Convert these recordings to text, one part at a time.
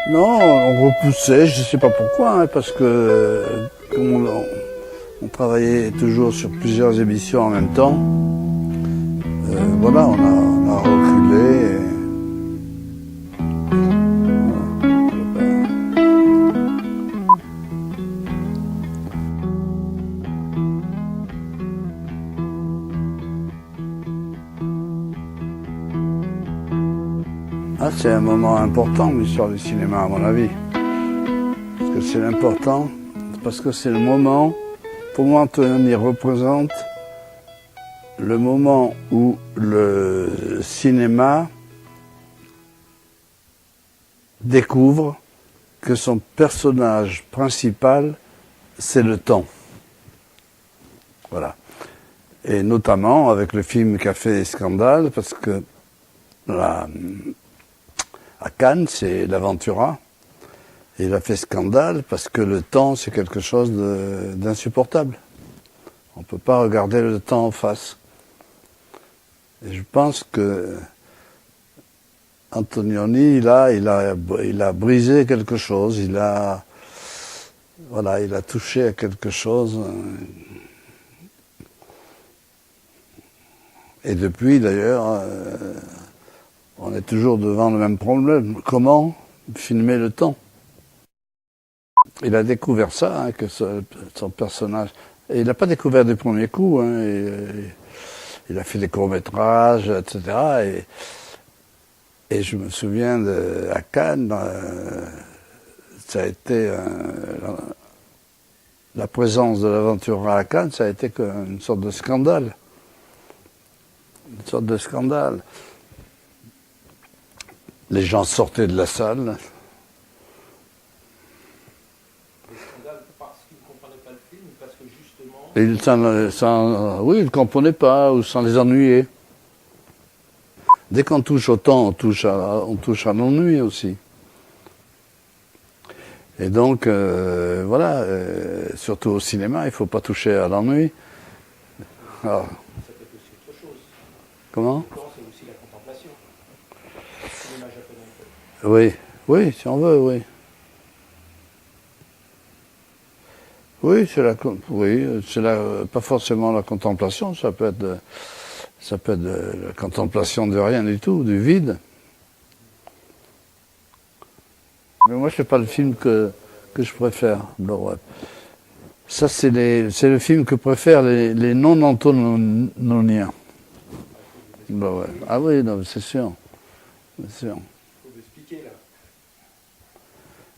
Non, on repoussait, je ne sais pas pourquoi, hein, parce que comme on travaillait toujours sur plusieurs émissions en même temps, voilà, on a reculé. Ah, c'est un moment important, l'histoire du cinéma, à mon avis. Parce que c'est important, parce que c'est le moment, pour moi, Antonioni représente le moment où le cinéma découvre que son personnage principal, c'est le temps. Voilà. Et notamment avec le film qui a fait scandale, parce que à Cannes, c'est l'Aventura. Et il a fait scandale parce que le temps, c'est quelque chose d'insupportable. On ne peut pas regarder le temps en face. Et je pense que Antonioni, il a brisé quelque chose, il a touché à quelque chose. Et depuis, d'ailleurs, on est toujours devant le même problème. Comment filmer le temps? Il a découvert ça, hein, que son personnage... Et il n'a pas découvert du premier coup, hein, il a fait des courts-métrages, etc. Et je me souviens à Cannes, ça a été... la présence de l'Aventura à Cannes, ça a été une sorte de scandale. Une sorte de scandale. Les gens sortaient de la salle. Parce qu'ils ne comprenaient pas le film ou parce que justement... Oui, ils ne comprenaient pas ou sans les ennuyer. Dès qu'on touche au temps, on touche à l'ennui aussi. Et donc, voilà, surtout au cinéma, il ne faut pas toucher à l'ennui. Alors, Ça peut être aussi autre chose. comment? Le temps, c'est aussi la contemplation. Le cinéma japonais. Oui, si on veut, oui. Oui, pas forcément la contemplation, ça peut être la contemplation de rien du tout, du vide. Mais moi, c'est pas le film que je préfère, Blow Up. Ça, c'est le film que préfèrent les non-antononiens. Blow Up. Ah oui, non, c'est sûr. C'est sûr. Il faut expliquer là.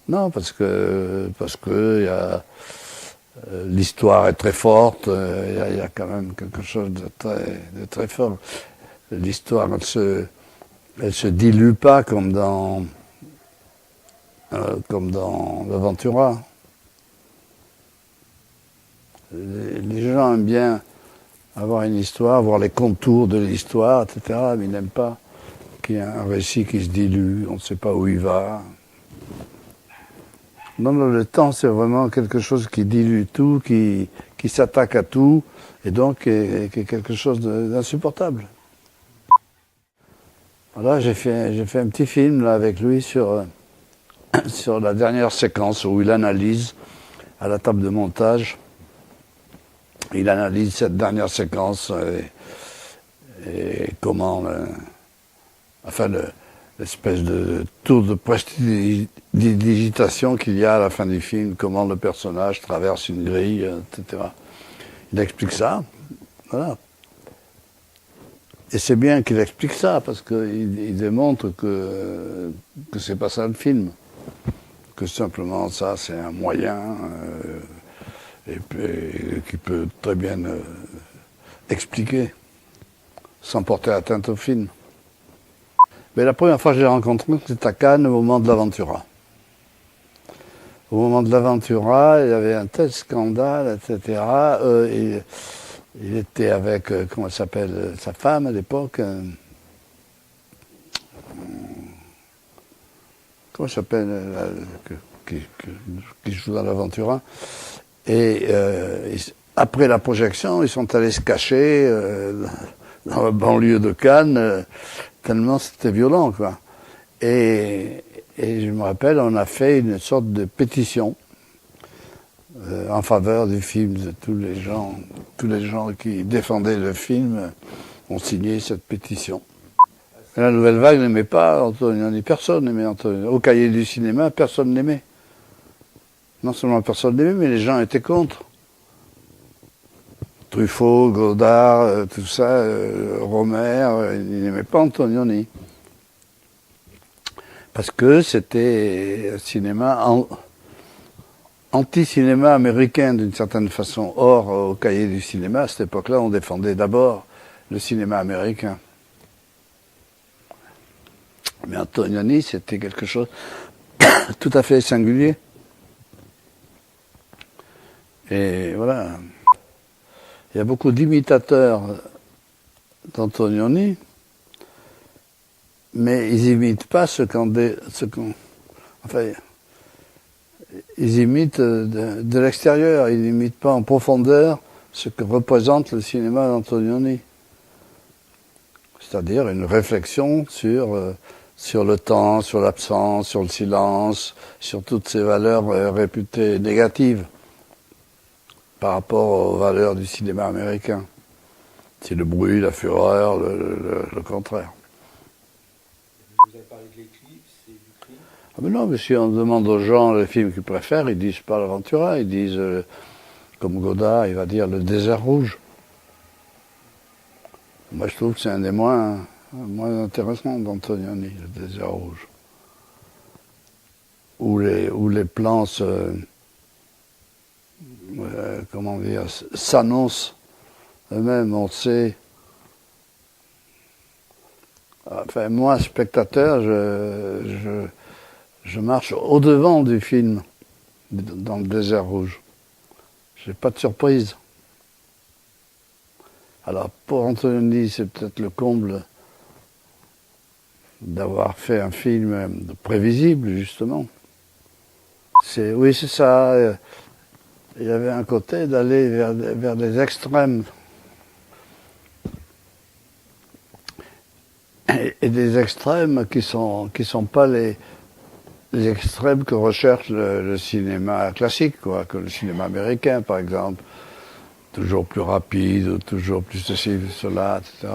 Non, parce que l'histoire est très forte, il y a quand même quelque chose de très fort. L'histoire, elle se dilue pas comme dans l'Aventura. Les gens aiment bien avoir une histoire, voir les contours de l'histoire, etc. Mais ils n'aiment pas qu'il y ait un récit qui se dilue, on ne sait pas où il va. Non, le temps, c'est vraiment quelque chose qui dilue tout, qui s'attaque à tout, et donc qui est quelque chose d'insupportable. Voilà, j'ai fait un petit film là, avec lui sur la dernière séquence où il analyse, à la table de montage, il analyse cette dernière séquence et comment, l'espèce de tour de prestidigitation qu'il y a à la fin du film, comment le personnage traverse une grille, etc. Il explique ça, voilà. Et c'est bien qu'il explique ça, parce qu'il démontre que c'est pas ça le film. Que simplement ça, c'est un moyen, et qui peut très bien expliquer, sans porter atteinte au film. Mais la première fois que j'ai rencontré, c'était à Cannes, au moment de l'Aventura. Au moment de l'Aventura, il y avait un tel scandale, etc. Il était avec, comment elle s'appelle, sa femme à l'époque. Comment elle s'appelle, qui joue dans l'Aventura. Et après la projection, ils sont allés se cacher dans la banlieue de Cannes, tellement c'était violent, quoi. Et Et je me rappelle, on a fait une sorte de pétition en faveur du film. Tous les gens qui défendaient le film ont signé cette pétition. Et la Nouvelle Vague n'aimait pas Antonioni, personne n'aimait Antonioni. Au Cahier du cinéma, personne n'aimait. Non seulement personne n'aimait, mais les gens étaient contre. Truffaut, Godard, tout ça, Romer, ils n'aimaient pas Antonioni. Parce que c'était un cinéma anti-cinéma américain d'une certaine façon. Or, au Cahier du cinéma, à cette époque-là, on défendait d'abord le cinéma américain. Mais Antonioni, c'était quelque chose tout à fait singulier. Et voilà. Il y a beaucoup d'imitateurs d'Antonioni, mais ils n'imitent pas enfin, ils imitent de l'extérieur, ils n'imitent pas en profondeur ce que représente le cinéma d'Antonioni. C'est-à-dire une réflexion sur le temps, sur l'absence, sur le silence, sur toutes ces valeurs réputées négatives par rapport aux valeurs du cinéma américain. C'est le bruit, la fureur, le contraire. Vous avez parlé de l'éclipse et du crime. Ah mais non, mais si on demande aux gens les films qu'ils préfèrent, ils disent pas l'Aventura, ils disent, comme Godard, il va dire Le Désert Rouge. Moi je trouve que c'est un des moins intéressants d'Antonioni, Le Désert Rouge. Où les plans s'annoncent eux-mêmes, on sait. Enfin, moi, spectateur, je marche au-devant du film, dans Le Désert Rouge. J'ai pas de surprise. Alors, pour Antonioni, c'est peut-être le comble d'avoir fait un film prévisible, justement. Oui, c'est ça. Il y avait un côté d'aller vers des extrêmes. Et des extrêmes qui sont pas les extrêmes que recherche le cinéma classique, quoi, que le cinéma américain, par exemple. Toujours plus rapide, toujours plus ceci, cela, etc.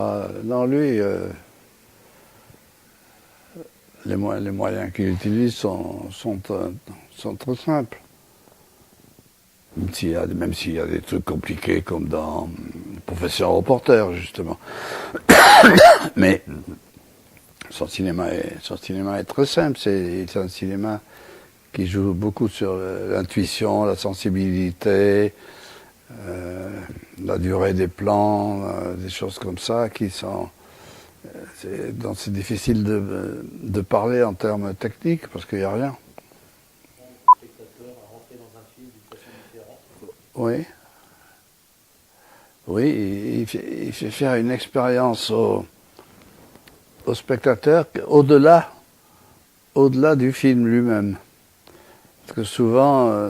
Non, lui, les moyens qu'il utilise sont très simples. Même s'il y a des trucs compliqués comme dans Profession Reporter, justement. Mais son cinéma est très simple. C'est un cinéma qui joue beaucoup sur l'intuition, la sensibilité, la durée des plans, des choses comme ça qui sont... Donc c'est difficile de parler en termes techniques parce qu'il n'y a rien. Oui. Oui, il fait faire une expérience au spectateur au-delà du film lui-même. Parce que souvent,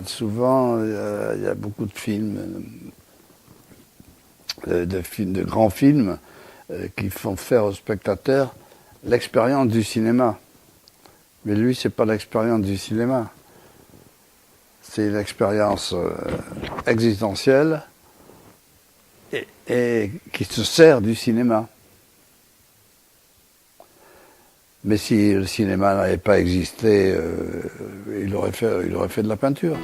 il y a beaucoup de films, de grands films, qui font faire au spectateur l'expérience du cinéma. Mais lui, c'est pas l'expérience du cinéma. C'est l'expérience existentielle et qui se sert du cinéma. Mais si le cinéma n'avait pas existé, il aurait fait de la peinture.